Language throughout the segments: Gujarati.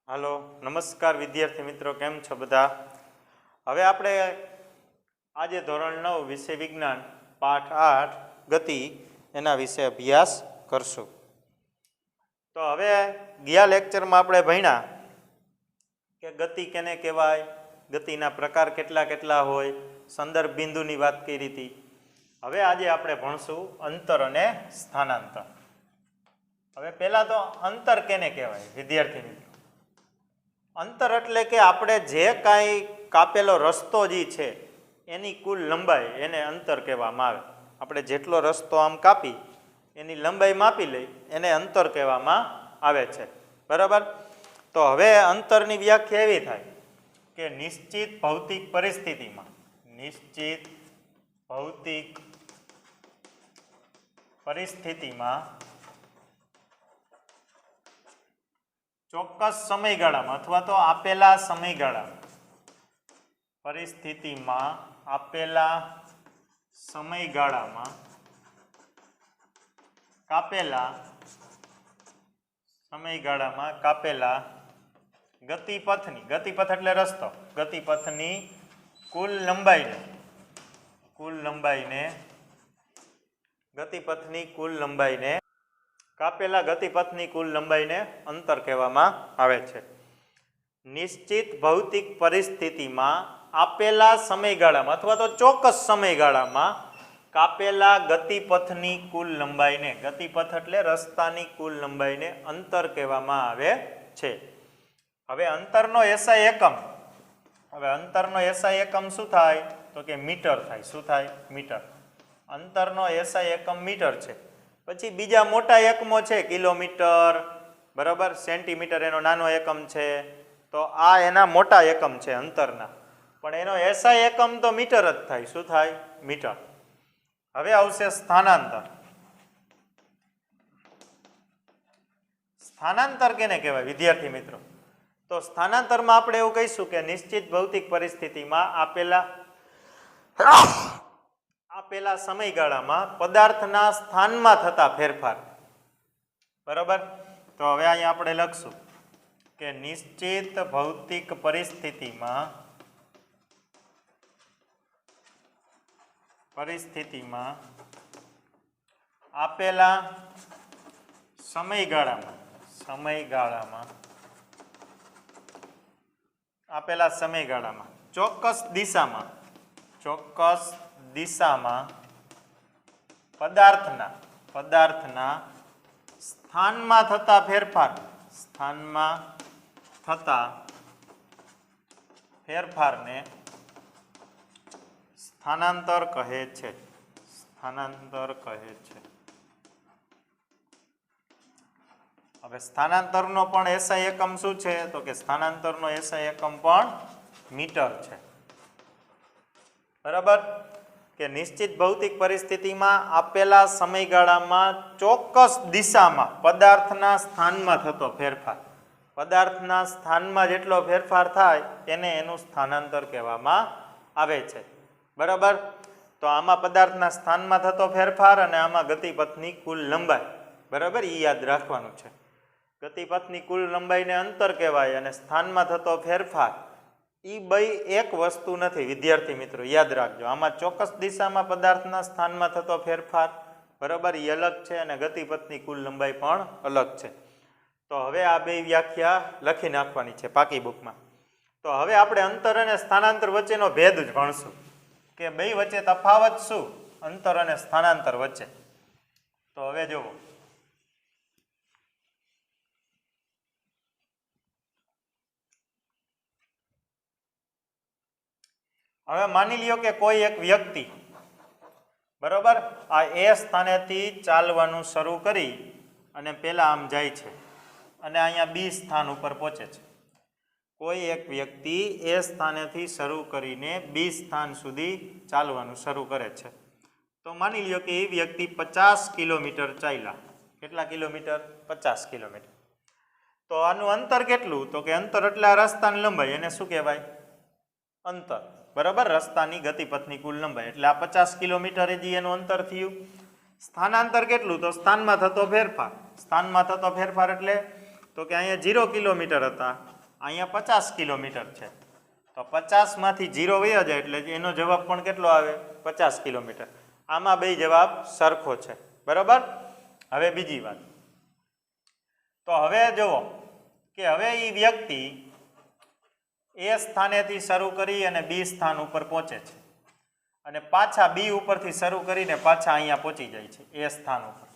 હાલો નમસ્કાર વિદ્યાર્થી મિત્રો, કેમ છો બધા? હવે આપણે આજે ધોરણ 9 વિષય વિજ્ઞાન પાઠ 8 ગતિ એના વિશે અભ્યાસ કરશું. તો હવે ગયા લેક્ચરમાં આપણે ભણ્યા કે ગતિ કેને કહેવાય, ગતિના પ્રકાર કેટલા કેટલા હોય, સંદર્ભ બિંદુની વાત કરી હતી. હવે આજે આપણે ભણશું અંતર અને સ્થાનાંતર. હવે પહેલા તો અંતર કેને કહેવાય વિદ્યાર્થી મિત્રો? અંતર એટલે કે આપણે જે કાંઈ કાપેલો રસ્તો જે છે એની કુલ લંબાઈ એને અંતર કહેવામાં આવે. આપણે જેટલો રસ્તો આમ કાપી એની લંબાઈ માપી લઈ એને અંતર કહેવામાં આવે છે, બરાબર? તો હવે અંતરની વ્યાખ્યા એવી થાય કે નિશ્ચિત ભૌતિક પરિસ્થિતિમાં ચોક્કસ સમયગાળામાં અથવા તો આપેલા સમયગાળામાં કાપેલા ગતિપથની, ગતિપથ એટલે રસ્તો, ગતિપથની કુલ લંબાઈને કાપેલા ગતિપથની કુલ લંબાઈને અંતર કહેવામાં આવે છે. નિશ્ચિત ભૌતિક પરિસ્થિતિમાં આપેલા સમયગાળામાં અથવા તો ચોક્કસ સમયગાળામાં કાપેલા ગતિપથની કુલ લંબાઈને, ગતિપથ એટલે રસ્તાની કુલ લંબાઈને અંતર કહેવામાં આવે છે. હવે અંતરનો એસઆઈ એકમ શું થાય તો કે મીટર થાય. શું થાય? મીટર. અંતરનો એસઆઈ એકમ મીટર છે. પછી બીજા મોટા એકમો છે કિલોમીટર, બરાબર, સેન્ટીમીટર એનો નાનો એકમ છે. તો આ એના મોટા એકમ છે અંતરના, પણ એનો એસઆઈ એકમ તો મીટર જ થાય. શું થાય? મીટર. હવે આવશે સ્થાનાંતર. સ્થાનાંતર કેને કહેવાય વિદ્યાર્થી મિત્રો? તો સ્થાનાંતરમાં આપણે એવું કહીશું કે નિશ્ચિત ભૌતિક પરિસ્થિતિમાં આપેલા સમયગાળામાં પદાર્થના સ્થાનમાં થતા ફેરફાર, બરાબર? તો હવે અહીંયા આપણે લખશું કે નિશ્ચિત ભૌતિક પરિસ્થિતિમાં આપેલા સમયગાળામાં ચોક્કસ દિશામાં પદાર્થના સ્થાનમાં થતા ફેરફારને સ્થાનાંતર કહે છે. હવે સ્થાનાંતરનો પણ એસઆઈ એકમ શું છે તો કે સ્થાનાંતરનો એસઆઈ એકમ પણ મીટર છે, બરાબર? કે નિશ્ચિત ભૌતિક પરિસ્થિતિમાં આપેલા સમયગાળામાં ચોક્કસ દિશામાં પદાર્થના સ્થાનમાં થતો ફેરફાર, પદાર્થના સ્થાનમાં જેટલો ફેરફાર થાય એને એનું સ્થાનાંતર કહેવામાં આવે છે, બરાબર? તો આમાં પદાર્થના સ્થાનમાં થતો ફેરફાર અને આમાં ગતિપથની કુલ લંબાઈ, બરાબર? એ યાદ રાખવાનું છે. ગતિપથની કુલ લંબાઈને અંતર કહેવાય અને સ્થાનમાં થતો ફેરફાર એ બે એક વસ્તુ નથી વિદ્યાર્થી મિત્રો, યાદ રાખજો. આમાં ચોક્કસ દિશામાં પદાર્થના સ્થાનમાં થતો ફેરફાર, બરાબર, એ અલગ છે અને ગતિપથની કુલ લંબાઈ પણ અલગ છે. તો હવે આ બે વ્યાખ્યા લખી નાખવાની છે પાકી બુકમાં. તો હવે આપણે અંતર અને સ્થાનાંતર વચ્ચેનો ભેદ જ ભણશું કે બે વચ્ચે તફાવત શું અંતર અને સ્થાનાંતર વચ્ચે. તો હવે જુઓ, હવે માની લ્યો કે કોઈ એક વ્યક્તિ, બરાબર, આ એ સ્થાનેથી ચાલવાનું શરૂ કરી અને પહેલા આમ જાય છે અને અહીંયા બી સ્થાન ઉપર પહોંચે છે. કોઈ એક વ્યક્તિ એ સ્થાનેથી શરૂ કરીને બી સ્થાન સુધી ચાલવાનું શરૂ કરે છે. તો માની લ્યો કે એ વ્યક્તિ 50 કિલોમીટર ચાલ્યા. કેટલા કિલોમીટર? 50 કિલોમીટર. તો આનું અંતર કેટલું તો કે અંતર એટલે આ રસ્તાની લંબાઈ, એને શું કહેવાય? અંતર, બરાબર? રસ્તાની ગતિપથની કુલ લંબાઈ એટલે આ 50 કિલોમીટર જે એનું અંતર થયું. સ્થાનાંતર કેટલું તો સ્થાનમાં થતો ફેરફાર, સ્થાનમાં થતો ફેરફાર એટલે તો કે અહીંયા 0 કિલોમીટર હતા અહીંયા 50 કિલોમીટર છે, તો 50 માંથી 0 વયો જાય એટલે એનો જવાબ પણ કેટલો આવે? 50 કિલોમીટર. આમાં બે જવાબ સરખો છે, બરાબર. હવે બીજી વાત, તો હવે જુઓ કે હવે એ વ્યક્તિ એ સ્થાનેથી શરૂ કરી અને બી સ્થાન ઉપર પહોંચે છે અને પાછા બી ઉપરથી શરૂ કરીને પાછા અહીંયા પહોંચી જાય છે એ સ્થાન ઉપર,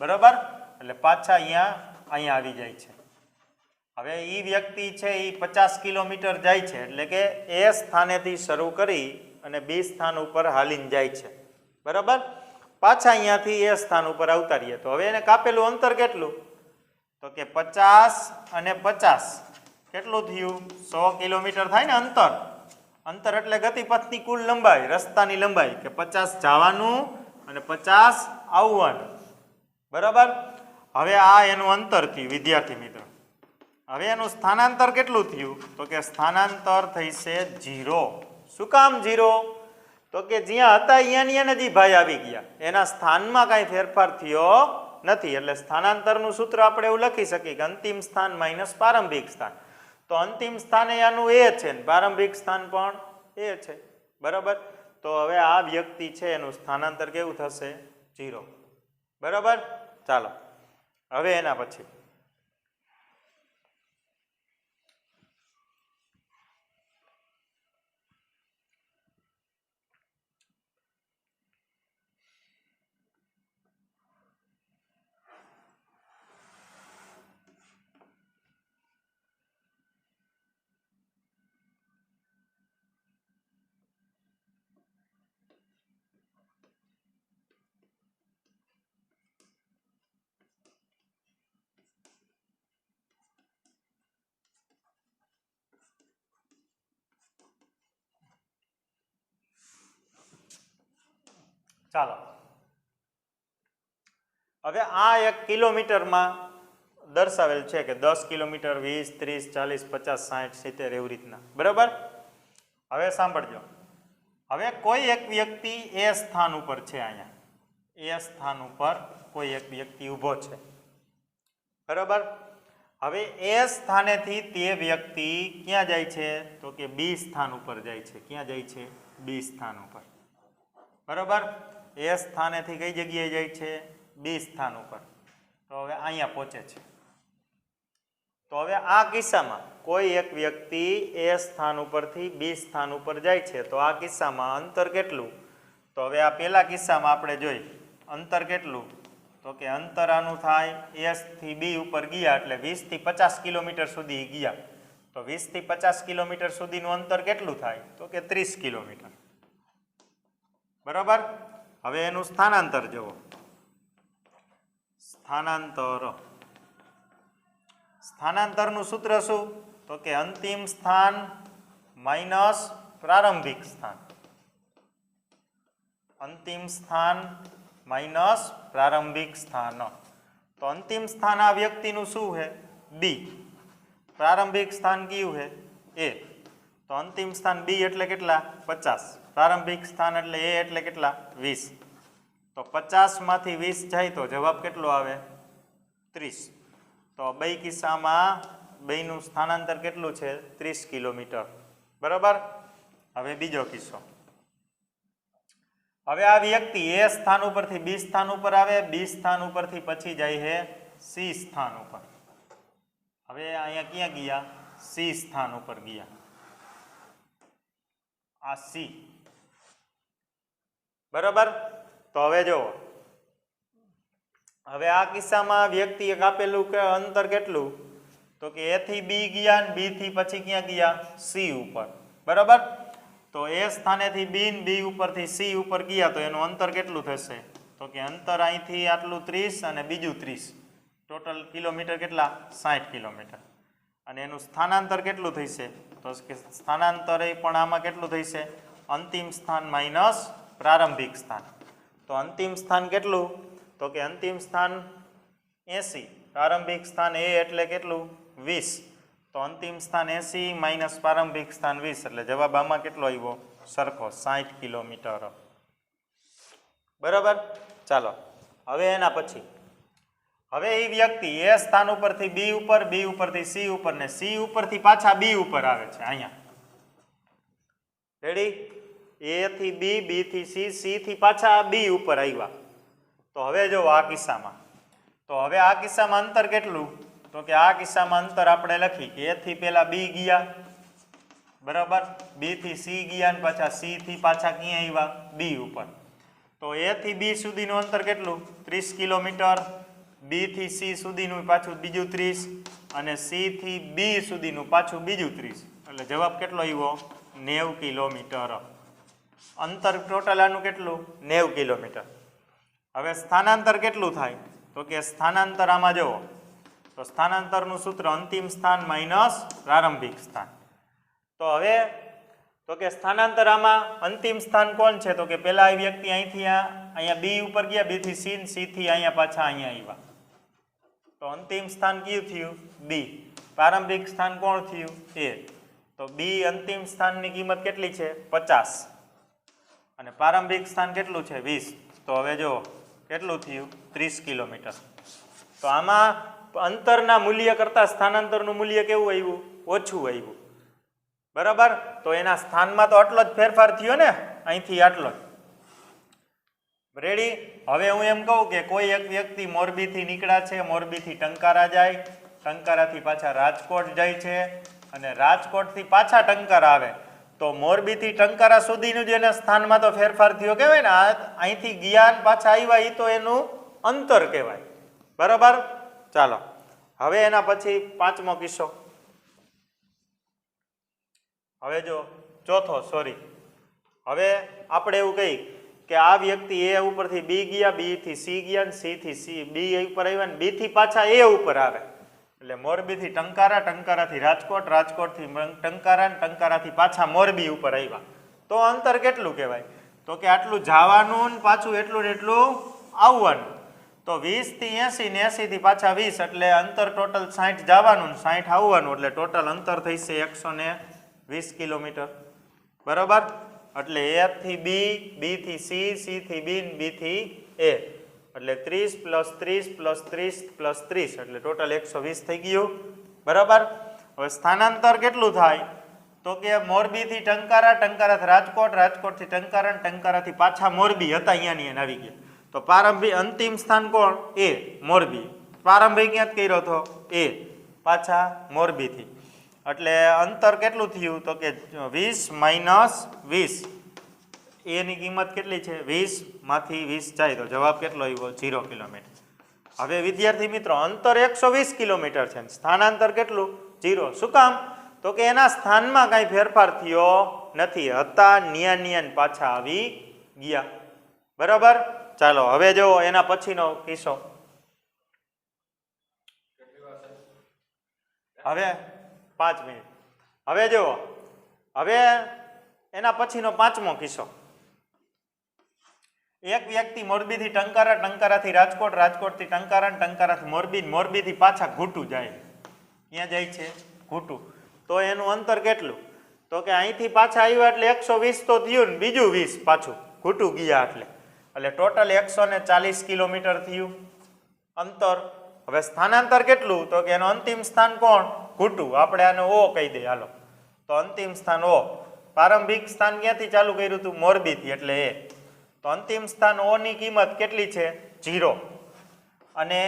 બરાબર. એટલે પાછા અહીંયા આવી જાય છે. હવે એ વ્યક્તિ છે એ 50 કિલોમીટર જાય છે એટલે કે એ સ્થાનેથી શરૂ કરી અને બી સ્થાન ઉપર હાલીને જાય છે, બરાબર. પાછા અહીંયાથી એ સ્થાન ઉપર આવતા રહીએ તો હવે એને કાપેલું અંતર કેટલું? તો કે 50 અને 50 કેટલું થયું? 100 કિલોમીટર થાય ને અંતર. અંતર એટલે ગતિપથની કુલ લંબાઈ, રસ્તાની લંબાઈ, કે 50 જવાનું અને 50 આવવાનું, બરાબર. હવે આ એનું અંતર થયું વિદ્યાર્થી મિત્રો. હવે એનું સ્થાનાંતર કેટલું થયું? તો કે સ્થાનાંતર થશે 0. શું કામ 0? તો કે જ્યાં હતા અહીંયા જ ભાઈ આવી ગયા, એના સ્થાનમાં કાંઈ ફેરફાર થયો નથી. એટલે સ્થાનાંતરનું સૂત્ર આપણે એવું લખી શકીએ કે અંતિમ સ્થાન માઇનસ પ્રારંભિક સ્થાન. તો અંતિમ સ્થાન આનું એ છે ને પ્રારંભિક સ્થાન પણ એ છે, બરાબર. તો હવે આ વ્યક્તિ છે એનું સ્થાનાંતર કેવું થશે? 0, બરાબર. ચાલો હવે એના પછી ચાલો હવે આ 1 કિલોમીટરમાં દર્શાવેલ છે કે 10 કિલોમીટર, 20, 30, 40, 50, 60, 70 એવી રીતના, બરાબર. હવે સાંભળજો, હવે કોઈ એક વ્યક્તિ એ સ્થાન ઉપર છે, અહીંયા એ સ્થાન ઉપર કોઈ એક વ્યક્તિ ઊભો છે, બરાબર. હવે એ સ્થાનેથી તે વ્યક્તિ ક્યાં જાય છે? તો કે બી સ્થાન ઉપર જાય છે. ક્યાં જાય છે? બી સ્થાન ઉપર, બરાબર. એ સ્થાનેથી કઈ જગ્યાએ જાય છે? બી સ્થાન ઉપર. તો હવે અહીંયા પહોંચે છે. તો હવે આ કિસ્સામાં કોઈ એક વ્યક્તિ એ સ્થાન ઉપરથી બી સ્થાન ઉપર જાય છે, તો આ કિસ્સામાં અંતર કેટલું? તો હવે આ પહેલા કિસ્સામાં આપણે જોઈ અંતર કેટલું? તો કે અંતર આનું થાય એસ થી બી ઉપર ગયા એટલે 20 થી 50 કિલોમીટર સુધી ગયા. તો 20 થી 50 કિલોમીટર સુધીનું અંતર કેટલું થાય? તો કે 30 કિલોમીટર, બરાબર. હવે એનું સ્થાનાંતર જુઓ. સ્થાનાંતરનું સૂત્ર શું? તો કે અંતિમ સ્થાન માઇનસ પ્રારંભિક સ્થાન. અંતિમ સ્થાન માઇનસ પ્રારંભિક સ્થાન. તો અંતિમ સ્થાન આ વ્યક્તિનું શું છે? બી. પ્રારંભિક સ્થાન કયું છે? એ. તો અંતિમ સ્થાન બી એટલે કેટલા? 50. પ્રારંભિક સ્થાન એટલે એ એટલે કેટલા? 20. તો 50 માંથી 20 જાય તો જવાબ કેટલો આવે? 30. તો બે કિસ્સામાં બેનું સ્થાનાંતર કેટલું છે? 30 કિલોમીટર, બરાબર. હવે બીજો કિસ્સો. હવે આ વ્યક્તિ એ સ્થાન ઉપરથી બી સ્થાન ઉપર આવે, બી સ્થાન ઉપરથી પછી જાય છે સી સ્થાન ઉપર. હવે અહીંયા ક્યાં ગયા? સી સ્થાન ઉપર ગયા. આ સી, બરાબર. તો હવે જુઓ, હવે આ કિસ્સામાં વ્યક્તિએ કાપેલું કે અંતર કેટલું? તો કે એ થી બી ગયા ને બી થી પછી ક્યાં ગયા? સી ઉપર, બરાબર. તો એ સ્થાનેથી બી ને બી ઉપરથી સી ઉપર ગયા તો એનું અંતર કેટલું થશે? તો કે અંતર અહીંથી આટલું 30 અને બીજું 30, ટોટલ કિલોમીટર કેટલા? 60 કિલોમીટર. અને એનું સ્થાનાંતર કેટલું થશે? તો કે સ્થાનાંતર એ પણ આમાં કેટલું થશે? અંતિમ સ્થાન માઇનસ પ્રારંભિક સ્થાન. તો અંતિમ સ્થાન કેટલું? તો કે અંતિમ સ્થાન 80, પ્રારંભિક સ્થાન એ એટલે કેટલું? 20. તો અંતિમ સ્થાન 80 માઇનસ પ્રારંભિક સ્થાન 20 એટલે જવાબ આમાં કેટલો આવ્યો? સરખો, 60 કિલોમીટર, બરાબર. ચાલો હવે એના પછી હવે એ વ્યક્તિ એ સ્થાન ઉપરથી બી ઉપર, બી ઉપરથી સી ઉપર ને સી ઉપરથી પાછા બી ઉપર આવે છે અહીંયા. રેડી? એ થી બી, બી થી સી, સી થી પાછા બી ઉપર આવ્યા. તો હવે જો આ કિસ્સામાં, તો હવે આ કિસ્સામાં અંતર કેટલું? તો કે આ કિસ્સામાં અંતર આપણે લખી કે એ થી પેલા બી ગયા, બરાબર, બી થી સી ગયા ને પાછા સી થી પાછા ક્યાં આવ્યા? બી ઉપર. તો એ થી બી સુધીનું અંતર કેટલું? 30 કિલોમીટર. બી થી સી સુધીનું પાછું બીજું 30 અને સી થી બી સુધીનું પાછું બીજું 30. એટલે જવાબ કેટલો આવ્યો? 90 કિલોમીટર. અંતર ટોટલ આનું કેટલું? 90 કિલોમીટર. હવે સ્થાનાંતર કેટલું થાય? તો કે સ્થાનાંતર આમાં જુઓ, તો સ્થાનાંતરનું સૂત્ર અંતિમ સ્થાન માઇનસ પ્રારંભિક સ્થાન. તો હવે તો કે સ્થાનાંતર આમાં અંતિમ સ્થાન કોણ છે? તો કે પેલા આ વ્યક્તિ અહીંથી અહીંયા બી ઉપર ગયા, બી થી સી, સી થી અહીંયા પાછા અહીંયા આવ્યા. તો અંતિમ સ્થાન કયું થયું? બી. પ્રારંભિક સ્થાન કોણ થયું? એ. તો બી અંતિમ સ્થાનની કિંમત કેટલી છે? 50 અને પ્રારંભિક સ્થાન કેટલું છે? 20. તો હવે જો કેટલું થયું? 30 કિલોમીટર. તો આમાં અંતરના મૂલ્ય કરતાં સ્થાનાંતરનું મૂલ્ય કેવું આવ્યું? ઓછું આવ્યું, બરાબર. તો એના સ્થાનમાં તો આટલો જ ફેરફાર થયો ને, અહીંથી આટલો જ. રેડી? હવે હું એમ કહું કે કોઈ એક વ્યક્તિ મોરબીથી નીકળ્યા છે, મોરબીથી ટંકારા જાય, ટંકારાથી પાછા રાજકોટ જાય છે અને રાજકોટથી પાછા ટંકારા આવે. તો મોરબીથી ટંકારા સુધીનું જેના સ્થાનમાં તો ફેરફાર થયો કહેવાય ને, અહીંથી ગયા પાછા આવ્યા એ તો એનું અંતર કહેવાય, બરાબર. ચાલો હવે એના પછી પાંચમો કિસ્સો. હવે જો ચોથો, સોરી, હવે આપણે એવું કહી કે આ વ્યક્તિ એ ઉપરથી બી ગયા, બી થી સી ગયા, સી થી સી બી ઉપર આવ્યા ને બી થી પાછા એ ઉપર આવે. એટલે મોરબીથી ટંકારા, ટંકારાથી રાજકોટ, રાજકોટથી ટંકારા, ટંકારાથી પાછા મોરબી ઉપર આવ્યા. તો અંતર કેટલું કહેવાય? તો કે આટલું જવાનું ને પાછું એટલું ને એટલું આવવાનું. તો 20 થી 80 ને 80 થી પાછા 20 એટલે અંતર ટોટલ 60 જવાનું ને 60 આવવાનું, એટલે ટોટલ અંતર થઈ છે 120 કિલોમીટર, બરાબર. એટલે એ થી બી, બી થી સી, સી થી બી, બી થી એ, એટલે 30 પ્લસ 30 પ્લસ 30 પ્લસ 30 એટલે ટોટલ 120 થઈ ગયું, બરાબર. હવે સ્થાનાંતર કેટલું થાય? તો કે મોરબીથી ટંકારા, ટંકારાથી રાજકોટ, રાજકોટથી ટંકારા, ટંકારાથી પાછા મોરબી હતા અહીંયાની એને આવી ગયા. તો પ્રારંભિક અંતિમ સ્થાન કોણ? એ, મોરબી. પ્રારંભિક ક્યાં કર્યો હતો? એ, પાછા મોરબીથી. એટલે અંતર કેટલું થયું? તો કે 20 માઇનસ 20. એની કિંમત કેટલી છે? 20 માંથી 20 જાય તો જવાબ કેટલો આવ્યો? 0 કિલોમીટર. હવે વિદ્યાર્થી મિત્રો અંતર 120 કિલોમીટર છે, સ્થાનાંતર કેટલું? 0. શું કામ? તો કે એના સ્થાનમાં કાંઈ ફેરફાર થયો નથી, હતા નિયા પાછા આવી ગયા, બરાબર. ચાલો હવે જો એના પછીનો કિસ્સો. હવે 5 મિનિટ. હવે જુઓ, હવે એના પછીનો પાંચમો કિસ્સો. એક વ્યક્તિ મોરબીથી ટંકારા, ટંકારાથી રાજકોટ, રાજકોટથી ટંકારા, ટંકારાથી મોરબી, મોરબીથી પાછા ઘૂંટું જાય. ક્યાં જાય છે? ઘૂંટું. તો એનું અંતર કેટલું? તો કે અહીંથી પાછા આવ્યા એટલે 120 તો થયું ને બીજું 20 પાછું ઘૂંટું ગયા એટલે ટોટલ 140 કિલોમીટર થયું અંતર. હવે સ્થાનાંતર કેટલું? તો કે એનું અંતિમ સ્થાન કોણ? ઘૂંટું. આપણે આને ઓ કહી દઈએ, હાલો. તો અંતિમ સ્થાન ઓ. પ્રારંભિક સ્થાન ક્યાંથી ચાલુ કર્યું હતું? મોરબીથી, એટલે એ. તો અંતિમ સ્થાન ઓ ની કિંમત કેટલી છે? 0. અને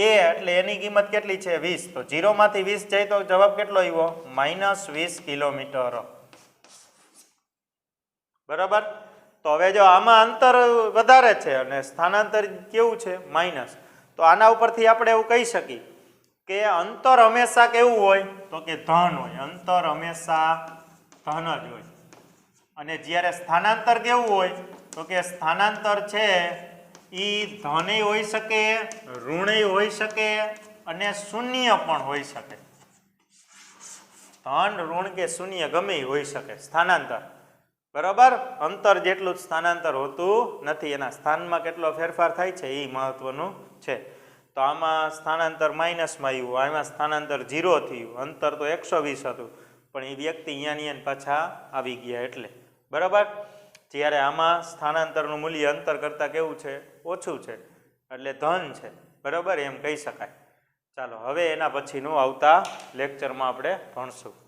એ એટલે એની કિંમત કેટલી છે? 20. તો 0 માંથી 20 જાય તો જવાબ કેટલો આવ્યો? -20 કિલોમીટર, બરાબર. તો હવે જો આમાં અંતર વધારે છે અને સ્થાનાંતર કેવું છે? માઇનસ. તો આના ઉપરથી આપણે એવું કહી શકીએ કે અંતર હંમેશા કેવું હોય? તો કે ધન હોય. અંતર હંમેશા ધન જ હોય. અને જ્યારે સ્થાનાંતર કેવું હોય? તો કે સ્થાનાંતર છે એ ધનેય હોઈ શકે, ઋણેય હોઈ શકે અને શૂન્ય પણ હોઈ શકે. ધન, ઋણ કે શૂન્ય ગમે હોઈ શકે સ્થાનાંતર, બરાબર. અંતર જેટલું જ સ્થાનાંતર હોતું નથી, એના સ્થાનમાં કેટલો ફેરફાર થાય છે એ મહત્વનું છે. તો આમાં સ્થાનાંતર માઇનસમાં આવ્યું, આમાં સ્થાનાંતર 0 થયું. અંતર તો 120 હતું પણ એ વ્યક્તિ અહીંયા પાછા આવી ગયા એટલે, બરાબર. જ્યારે આમાં સ્થાનાંતરનું મૂલ્ય અંતર કરતાં કેવું છે? ઓછું છે, એટલે ધન છે, બરાબર, એમ કહી શકાય. ચાલો હવે એના પછીનું આવતા લેક્ચરમાં આપણે ભણશું.